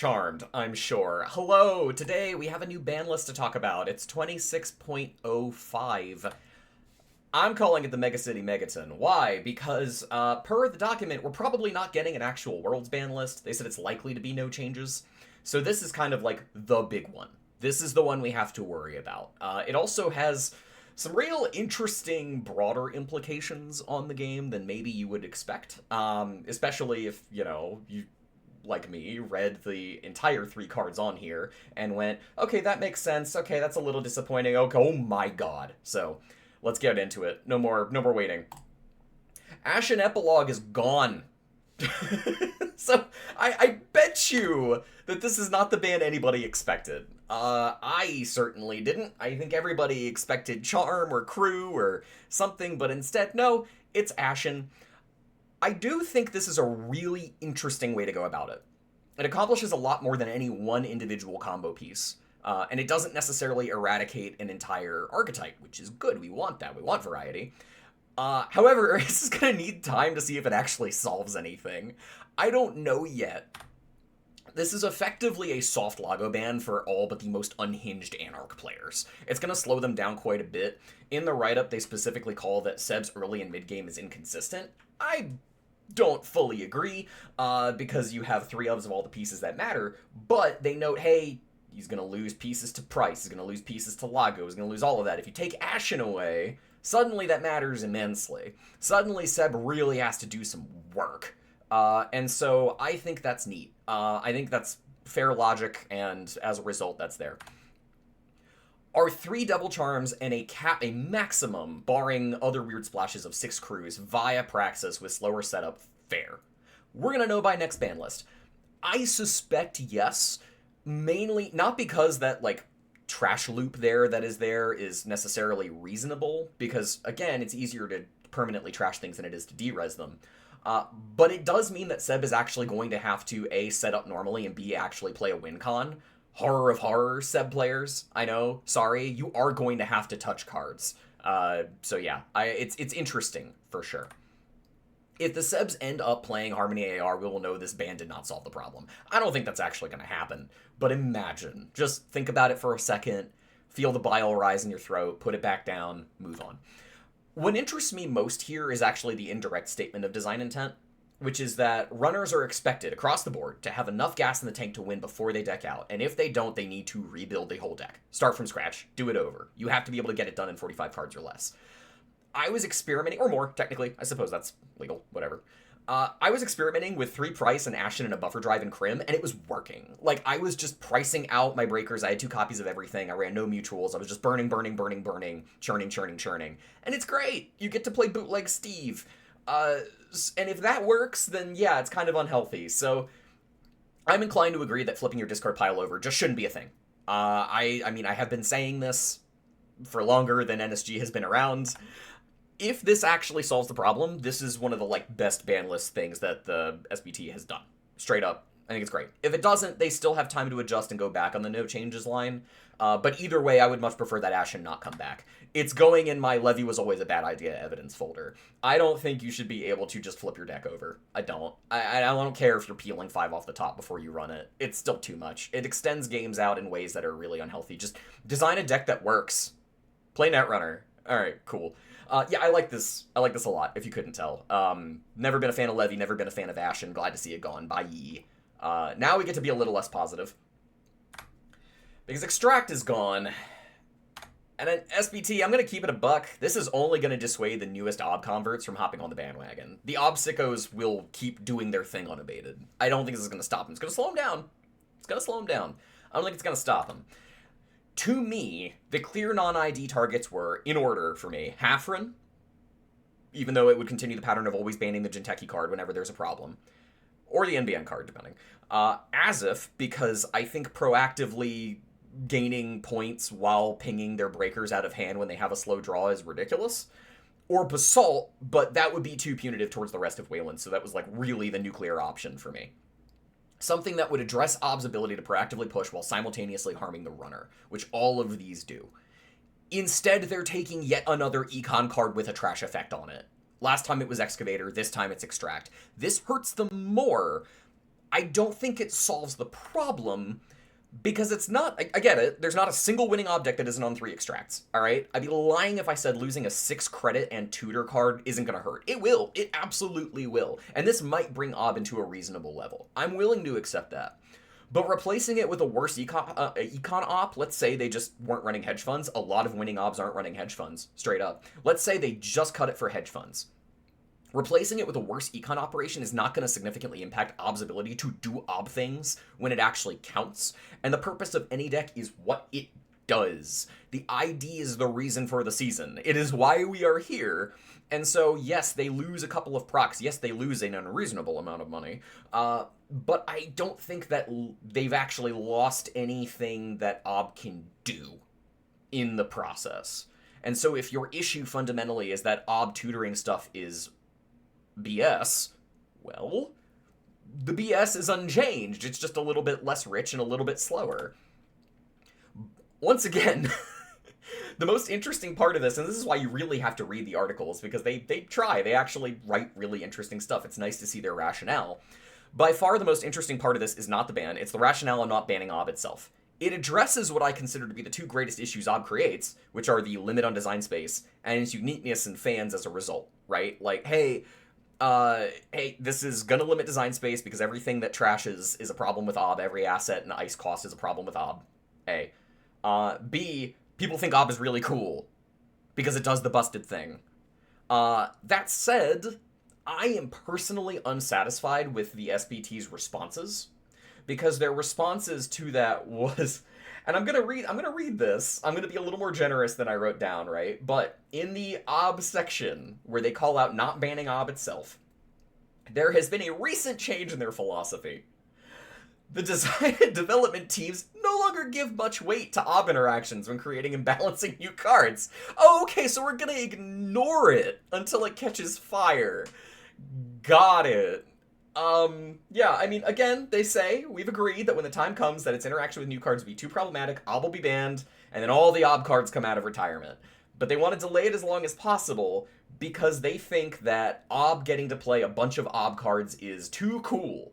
Charmed, I'm sure. Hello, today we have a new ban list to talk about. It's 26.05. I'm calling it the Mega City Megaton. Why? Because, per the document, we're probably not getting an actual Worlds ban list. They said it's likely to be no changes. So this is kind of like the big one. This is the one we have to worry about. It also has some real interesting, broader implications on the game than maybe you would expect. Especially if, you like me, read the entire 3 cards on here and went, okay, that makes sense. Okay, that's a little disappointing. Okay, oh my god. So, let's get into it. No more waiting. Ashen Epilog is gone. So, I bet you that this is not the ban anybody expected. I certainly didn't. I think everybody expected Charm or Crew or something, but instead, no, it's Ashen. I do think this is a really interesting way to go about it. It accomplishes a lot more than any one individual combo piece. And it doesn't necessarily eradicate an entire archetype, which is good. We want that. We want variety. However, this is going to need time to see if it actually solves anything. I don't know yet. This is effectively a soft Lago ban for all but the most unhinged Anarch players. It's going to slow them down quite a bit. In the write-up, they specifically call that Seb's early and mid-game is inconsistent. I don't fully agree, because you have 3 ofs of all the pieces that matter, but they note, hey, he's going to lose pieces to Price, he's going to lose pieces to Lago, he's going to lose all of that. If you take Ashen away, suddenly that matters immensely. Suddenly Seb really has to do some work. And so I think that's neat. I think that's fair logic, and as a result, that's there. Are 3 double charms and a maximum, barring other weird splashes, of 6 crews via Praxis with slower setup fair? We're gonna know by next ban list. I suspect yes, mainly not because that, trash loop that is necessarily reasonable, because, again, it's easier to permanently trash things than it is to de-res them. But it does mean that Seb is actually going to have to, A, set up normally, and B, actually play a win con. Horror of horrors, Seb players. I know, sorry, you are going to have to touch cards. So yeah, it's interesting, for sure. If the Sebs end up playing Harmony AR, we will know this ban did not solve the problem. I don't think that's actually going to happen, but imagine. Just think about it for a second, feel the bile rise in your throat, put it back down, move on. What interests me most here is actually the indirect statement of design intent, which is that runners are expected, across the board, to have enough gas in the tank to win before they deck out, and if they don't, they need to rebuild the whole deck. Start from scratch, do it over. You have to be able to get it done in 45 cards or less. I was experimenting, or more, technically, I suppose that's legal, whatever. I was experimenting with 3 Price and Ashen and a Buffer Drive and Crim, and it was working. I was just pricing out my breakers. I had 2 copies of everything. I ran no mutuals. I was just burning, churning. And it's great. You get to play bootleg Steve. And if that works, then yeah, it's kind of unhealthy. So I'm inclined to agree that flipping your discard pile over just shouldn't be a thing. I mean, I have been saying this for longer than NSG has been around. If this actually solves the problem, this is one of the, best ban list things that the SBT has done. Straight up. I think it's great. If it doesn't, they still have time to adjust and go back on the no changes line. But either way, I would much prefer that Ashen not come back. It's going in my Levy was always a bad idea evidence folder. I don't think you should be able to just flip your deck over. I don't. I don't care if you're peeling 5 off the top before you run it. It's still too much. It extends games out in ways that are really unhealthy. Just design a deck that works. Play Netrunner. Alright, cool. Yeah, I like this a lot, if you couldn't tell. Never been a fan of Levy, never been a fan of Ashen. Glad to see it gone. Bye. Now we get to be a little less positive. Because Extract is gone. And then SBT, I'm going to keep it a buck. This is only going to dissuade the newest OB converts from hopping on the bandwagon. The OB sickos will keep doing their thing unabated. I don't think this is going to stop them. It's going to slow them down. It's going to slow them down. I don't think it's going to stop them. To me, the clear non-ID targets were, in order for me, Hafren, even though it would continue the pattern of always banning the Jinteki card whenever there's a problem, or the NBN card, depending. Azif, because I think proactively gaining points while pinging their breakers out of hand when they have a slow draw is ridiculous. Or Basalt, but that would be too punitive towards the rest of Wayland, so that was really the nuclear option for me. Something that would address Ob's ability to proactively push while simultaneously harming the runner, which all of these do. Instead, they're taking yet another econ card with a trash effect on it. Last time it was Excavator, this time it's Extract. This hurts them more. I don't think it solves the problem, because it's not, I get it, there's not a single winning object that isn't on 3 extracts, alright? I'd be lying if I said losing a 6 credit and tutor card isn't gonna hurt. It will. It absolutely will. And this might bring Ob into a reasonable level. I'm willing to accept that. But replacing it with a worse econ op, let's say they just weren't running hedge funds. A lot of winning obs aren't running hedge funds, straight up. Let's say they just cut it for hedge funds. Replacing it with a worse econ operation is not going to significantly impact Ob's ability to do Ob things when it actually counts, and the purpose of any deck is what it does. The ID is the reason for the season. It is why we are here, and so yes, they lose a couple of procs, yes, they lose an unreasonable amount of money, but I don't think that they've actually lost anything that Ob can do in the process. And so if your issue fundamentally is that Ob tutoring stuff is BS, well, the BS is unchanged. It's just a little bit less rich and a little bit slower. Once again, the most interesting part of this, and this is why you really have to read the articles, because they try. They actually write really interesting stuff. It's nice to see their rationale. By far, the most interesting part of this is not the ban. It's the rationale of not banning Ob itself. It addresses what I consider to be the 2 greatest issues Ob creates, which are the limit on design space and its uniqueness in fans as a result, right? Like, hey, this is gonna limit design space because everything that trashes is a problem with Ob. Every asset and ice cost is a problem with Ob. A. B. People think Ob is really cool because it does the busted thing. That said, I am personally unsatisfied with the SBT's responses, because their responses to that was, and I'm gonna read this. I'm gonna be a little more generous than I wrote down, right? But in the Ob section, where they call out not banning Ob itself, there has been a recent change in their philosophy. The design and development teams no longer give much weight to Ob interactions when creating and balancing new cards. Oh, okay, so we're gonna ignore it until it catches fire. Got it. Yeah, I mean, again, they say, we've agreed that when the time comes that its interaction with new cards will be too problematic, Ob will be banned, and then all the Ob cards come out of retirement. But they want to delay it as long as possible because they think that Ob getting to play a bunch of Ob cards is too cool.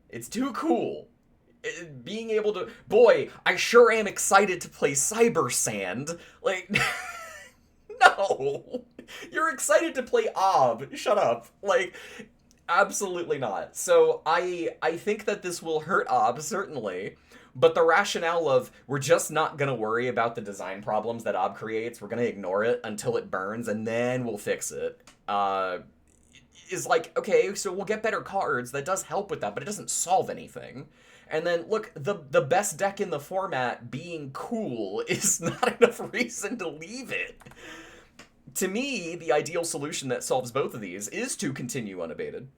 It's too cool. Being able to... Boy, I sure am excited to play Cyber Sand. Like... No! You're excited to play Ob. Shut up. Like... Absolutely not. So I think that this will hurt Ob, certainly, but the rationale of we're just not going to worry about the design problems that Ob creates, we're going to ignore it until it burns, and then we'll fix it, is like, okay, so we'll get better cards, that does help with that, but it doesn't solve anything. And then, look, the best deck in the format being cool is not enough reason to leave it. To me, the ideal solution that solves both of these is to continue unabated,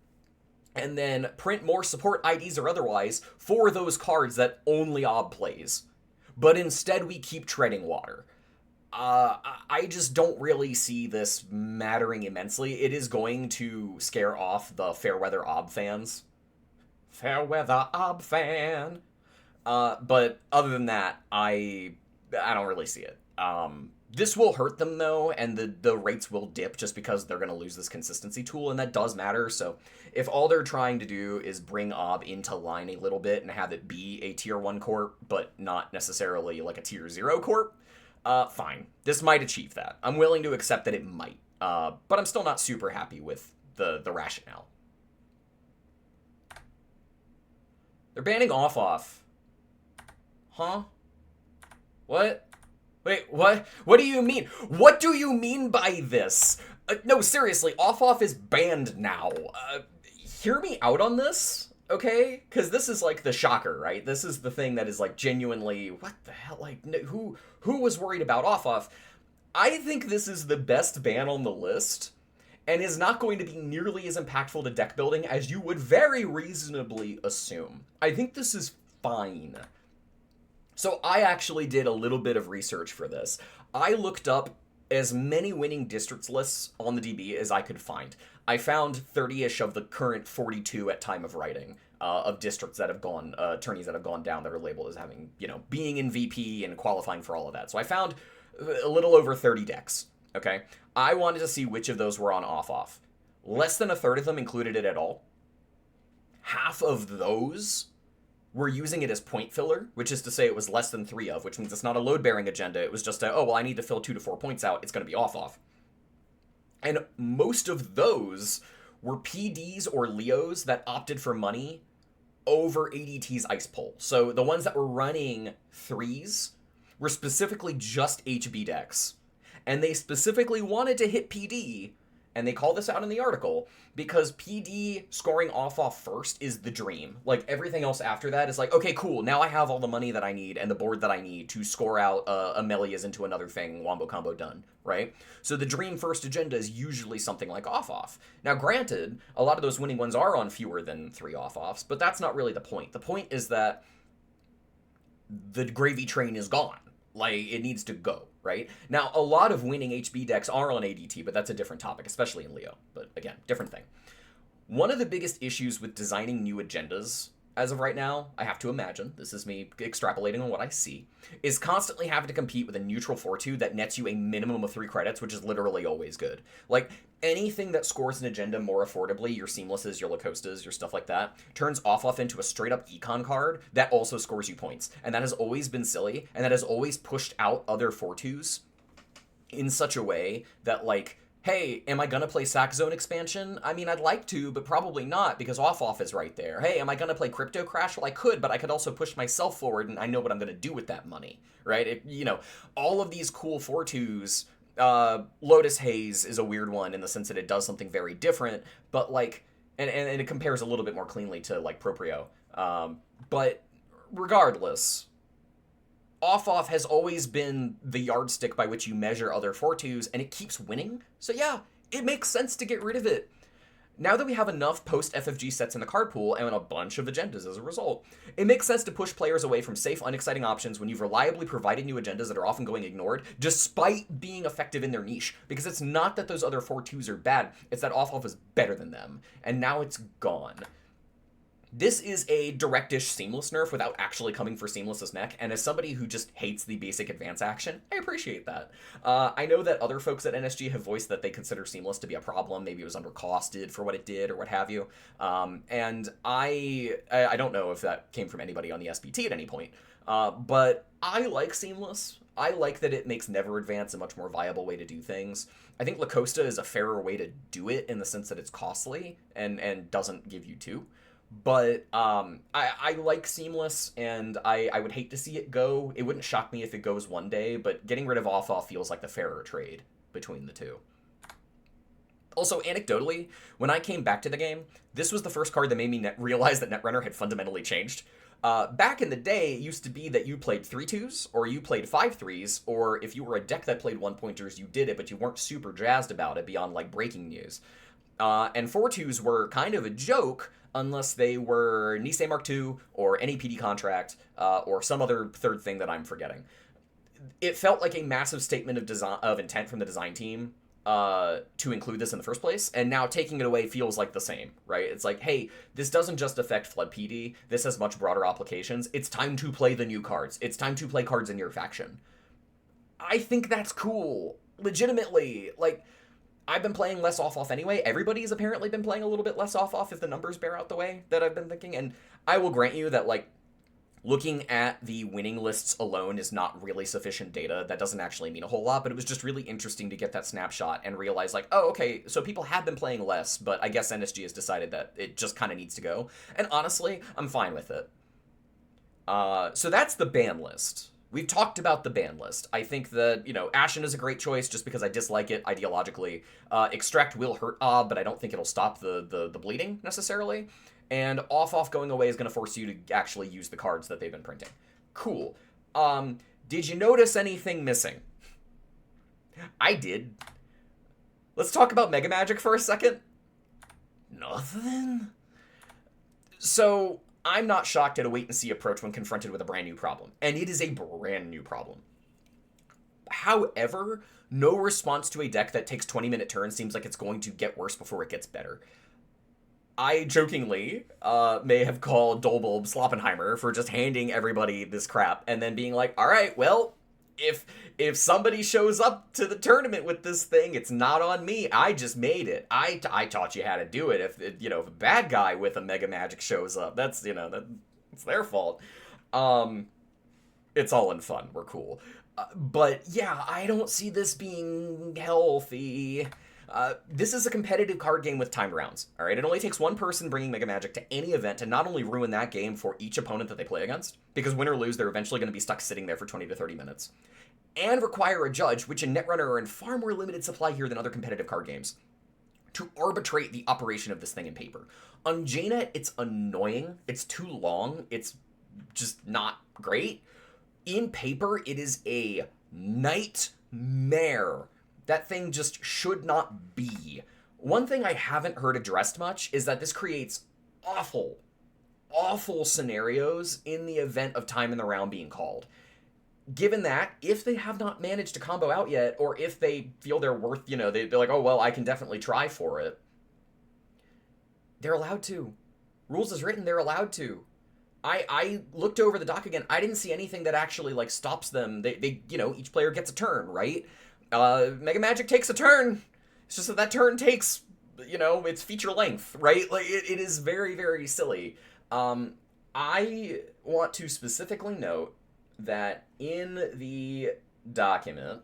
and then print more support IDs or otherwise for those cards that only Ob plays. But instead we keep treading water. I just don't really see this mattering immensely. It is going to scare off the Fairweather Ob fans. Fairweather Ob fan! But other than that, I don't really see it. This will hurt them, though, and the rates will dip just because they're going to lose this consistency tool, and that does matter. So if all they're trying to do is bring Ob into line a little bit and have it be a Tier 1 corp, but not necessarily like a Tier 0 corp, fine. This might achieve that. I'm willing to accept that it might, but I'm still not super happy with the rationale. They're banning Off. Huh? What? Wait, what? What do you mean? What do you mean by this? No, seriously, Off is banned now. Hear me out on this, okay? Because this is, like, the shocker, right? This is the thing that is, like, genuinely, what the hell? Like, who was worried about Off? I think this is the best ban on the list, and is not going to be nearly as impactful to deck building as you would very reasonably assume. I think this is fine. So I actually did a little bit of research for this. I looked up as many winning districts lists on the DB as I could find. I found 30-ish of the current 42 at time of writing of districts that have gone, attorneys that have gone down that are labeled as having, being in VP and qualifying for all of that. So I found a little over 30 decks, okay? I wanted to see which of those were on Off. Less than a third of them included it at all. half of those were using it as point filler, which is to say it was less than 3 of, which means it's not a load-bearing agenda. It was just a, oh, well, I need to fill 2 to 4 points out. It's going to be off. And most of those were PDs or Leos that opted for money over ADT's Ice Pole. So the ones that were running 3s were specifically just HB decks. And they specifically wanted to hit PD, and they call this out in the article, because PD scoring off first is the dream. Like, everything else after that is like, okay, cool, now I have all the money that I need and the board that I need to score out Amelia's into another thing, wombo combo done, right? So the dream first agenda is usually something like off. Now, granted, a lot of those winning ones are on fewer than 3 off-offs, but that's not really the point. The point is that the gravy train is gone. Like, it needs to go, right? Now, a lot of winning HB decks are on ADT, but that's a different topic, especially in Leo. But again, different thing. One of the biggest issues with designing new agendas, as of right now, I have to imagine, this is me extrapolating on what I see, is constantly having to compete with a neutral 4-2 that nets you a minimum of 3 credits, which is literally always good. Like, anything that scores an agenda more affordably, your Seamlesses, your Lacostas, your stuff like that, turns off into a straight-up econ card that also scores you points. And that has always been silly, and that has always pushed out other 4-2s in such a way that, like, hey, am I going to play Sack Zone expansion? I mean, I'd like to, but probably not, because off is right there. Hey, am I going to play Crypto Crash? Well, I could, but I could also push myself forward, and I know what I'm going to do with that money, right? All of these cool 4-2s, Lotus Haze is a weird one in the sense that it does something very different, but, like, and it compares a little bit more cleanly to, like, Proprio. But regardless, off has always been the yardstick by which you measure other 4-2s, and it keeps winning. So yeah, it makes sense to get rid of it. Now that we have enough post-FFG sets in the card pool, and a bunch of agendas as a result, it makes sense to push players away from safe, unexciting options when you've reliably provided new agendas that are often going ignored, despite being effective in their niche. Because it's not that those other 4-2s are bad, it's that off is better than them. And now it's gone. This is a directish Seamless nerf without actually coming for Seamless's neck, and as somebody who just hates the basic advance action, I appreciate that. I know that other folks at NSG have voiced that they consider Seamless to be a problem. Maybe it was undercosted for what it did or what have you. And I don't know if that came from anybody on the SPT at any point, but I like Seamless. I like that it makes Never Advance a much more viable way to do things. I think Lacosta is a fairer way to do it in the sense that it's costly and doesn't give you 2. But I like Seamless, and I would hate to see it go. It wouldn't shock me if it goes one day, but getting rid of off feels like the fairer trade between the two. Also, anecdotally, when I came back to the game, this was the first card that made me realize that Netrunner had fundamentally changed. Back in the day, it used to be that you played 3-2s, or you played 5-3s, or if you were a deck that played 1-pointers, you did it, but you weren't super jazzed about it beyond, like, breaking news. And 4-2s were kind of a joke, unless they were Nisei Mark II, or any PD contract, or some other third thing that I'm forgetting. It felt like a massive statement of intent from the design team to include this in the first place, and now taking it away feels like the same, right? It's like, hey, this doesn't just affect Flood PD, this has much broader applications. It's time to play the new cards. It's time to play cards in your faction. I think that's cool. Legitimately, like, I've been playing less off anyway. Everybody's apparently been playing a little bit less off if the numbers bear out the way that I've been thinking. And I will grant you that, like, looking at the winning lists alone is not really sufficient data. That doesn't actually mean a whole lot, but it was just really interesting to get that snapshot and realize, like, oh, okay, so people have been playing less, but I guess NSG has decided that it just kind of needs to go. And honestly, I'm fine with it. So that's the ban list. We've talked about the ban list. I think that, Ashen is a great choice just because I dislike it ideologically. Extract will hurt but I don't think it'll stop the bleeding necessarily. And off going away is going to force you to actually use the cards that they've been printing. Cool. Did you notice anything missing? I did. Let's talk about Mega Magic for a second. Nothing? So, I'm not shocked at a wait-and-see approach when confronted with a brand new problem. And it is a brand new problem. However, no response to a deck that takes 20-minute turns seems like it's going to get worse before it gets better. I jokingly may have called Dolbulb Sloppenheimer for just handing everybody this crap and then being like, all right, well, if somebody shows up to the tournament with this thing, it's not on me. I just made it. I taught you how to do it. If a bad guy with a Mega Magic shows up, that's it's their fault. It's all in fun. We're cool. But yeah, I don't see this being healthy. This is a competitive card game with timed rounds, all right? It only takes one person bringing Mega Magic to any event to not only ruin that game for each opponent that they play against, because win or lose, they're eventually going to be stuck sitting there for 20 to 30 minutes, and require a judge, which in Netrunner are in far more limited supply here than other competitive card games, to arbitrate the operation of this thing in paper. On JNet, it's annoying. It's too long. It's just not great. In paper, it is a nightmare. That thing just should not be. One thing I haven't heard addressed much is that this creates awful scenarios in the event of time in the round being called. Given that, if they have not managed to combo out yet, or if they feel they're worth, they're like, oh, well, I can definitely try for it, they're allowed to. Rules is written, they're allowed to. I looked over the doc again. I didn't see anything that actually, stops them. They each player gets a turn, right? Mega Magic takes a turn. It's just that turn takes, it's feature length, right? It is very, very silly. I want to specifically note that in the document,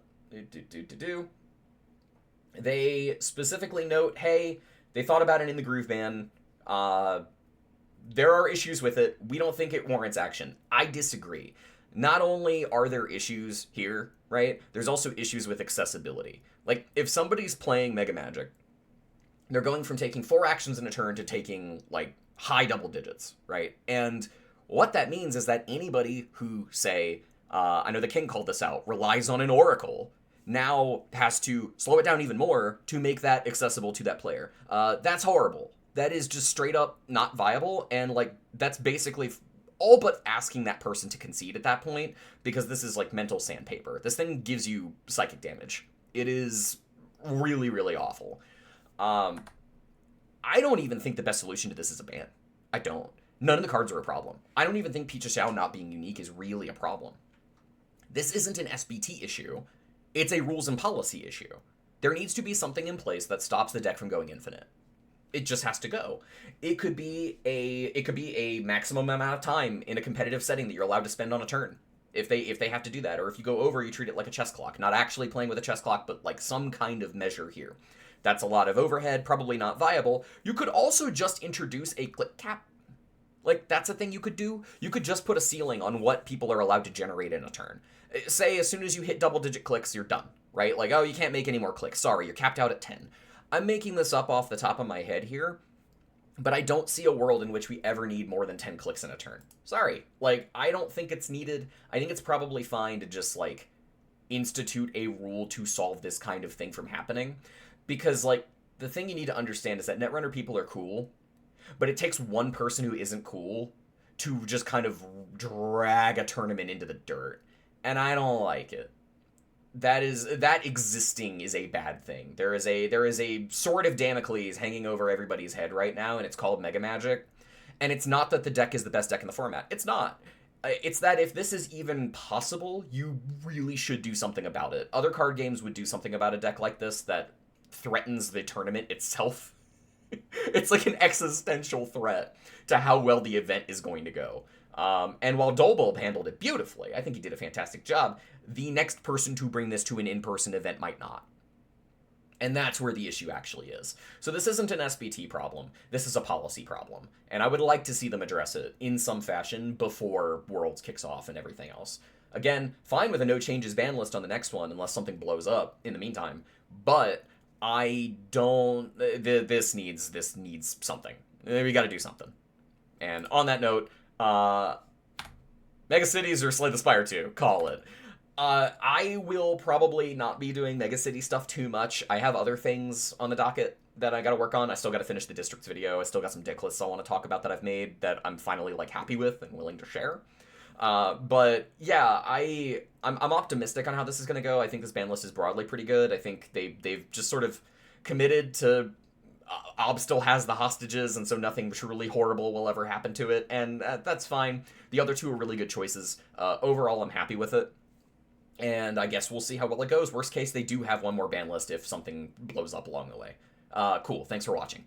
they specifically note, hey, they thought about it in the groove ban. There are issues with it. We don't think it warrants action. I disagree. Not only are there issues here, right? There's also issues with accessibility. If somebody's playing Mega Magic, they're going from taking 4 actions in a turn to taking, high double digits, right? And what that means is that anybody who, say, I know the King called this out, relies on an Oracle, now has to slow it down even more to make that accessible to that player. That's horrible. That is just straight up not viable, and that's basically all but asking that person to concede at that point, because this is mental sandpaper. This thing gives you psychic damage. It is really, really awful. I don't even think the best solution to this is a ban. I don't. None of the cards are a problem. I don't even think Peach Xiao not being unique is really a problem. This isn't an SBT issue. It's a rules and policy issue. There needs to be something in place that stops the deck from going infinite. It just has to go. It could be a maximum amount of time in a competitive setting that you're allowed to spend on a turn. If they have to do that, or if you go over, you treat it like a chess clock. Not actually playing with a chess clock, but some kind of measure here. That's a lot of overhead, probably not viable. You could also just introduce a click cap. That's a thing you could do. You could just put a ceiling on what people are allowed to generate in a turn. Say, as soon as you hit double-digit clicks, you're done, right? Oh, you can't make any more clicks. Sorry, you're capped out at 10. I'm making this up off the top of my head here, but I don't see a world in which we ever need more than 10 clicks in a turn. Sorry. I don't think it's needed. I think it's probably fine to just, institute a rule to solve this kind of thing from happening. Because, the thing you need to understand is that Netrunner people are cool, but it takes one person who isn't cool to just kind of drag a tournament into the dirt. And I don't like it. That existing is a bad thing. There is a sword of Damocles hanging over everybody's head right now, and it's called Mega Magic. And it's not that the deck is the best deck in the format. It's not. It's that if this is even possible, you really should do something about it. Other card games would do something about a deck like this that threatens the tournament itself. It's an existential threat to how well the event is going to go. And while Dolbulb handled it beautifully, I think he did a fantastic job, the next person to bring this to an in-person event might not. And that's where the issue actually is. So this isn't an SBT problem. This is a policy problem. And I would like to see them address it in some fashion before Worlds kicks off and everything else. Again, fine with a no changes ban list on the next one unless something blows up in the meantime. But I don't... This needs something. We gotta do something. And on that note... Mega Cities or Slay the Spire 2, call it. I will probably not be doing Mega City stuff too much. I have other things on the docket that I gotta work on. I still gotta finish the districts video. I still got some deck lists I want to talk about that I've made that I'm finally happy with and willing to share. But yeah, I'm optimistic on how this is gonna go. I think this ban list is broadly pretty good. I think they've just sort of committed to Ob still has the hostages, and so nothing truly horrible will ever happen to it, and that's fine. The other two are really good choices. Overall, I'm happy with it. And I guess we'll see how well it goes. Worst case, they do have one more ban list if something blows up along the way. Cool. Thanks for watching.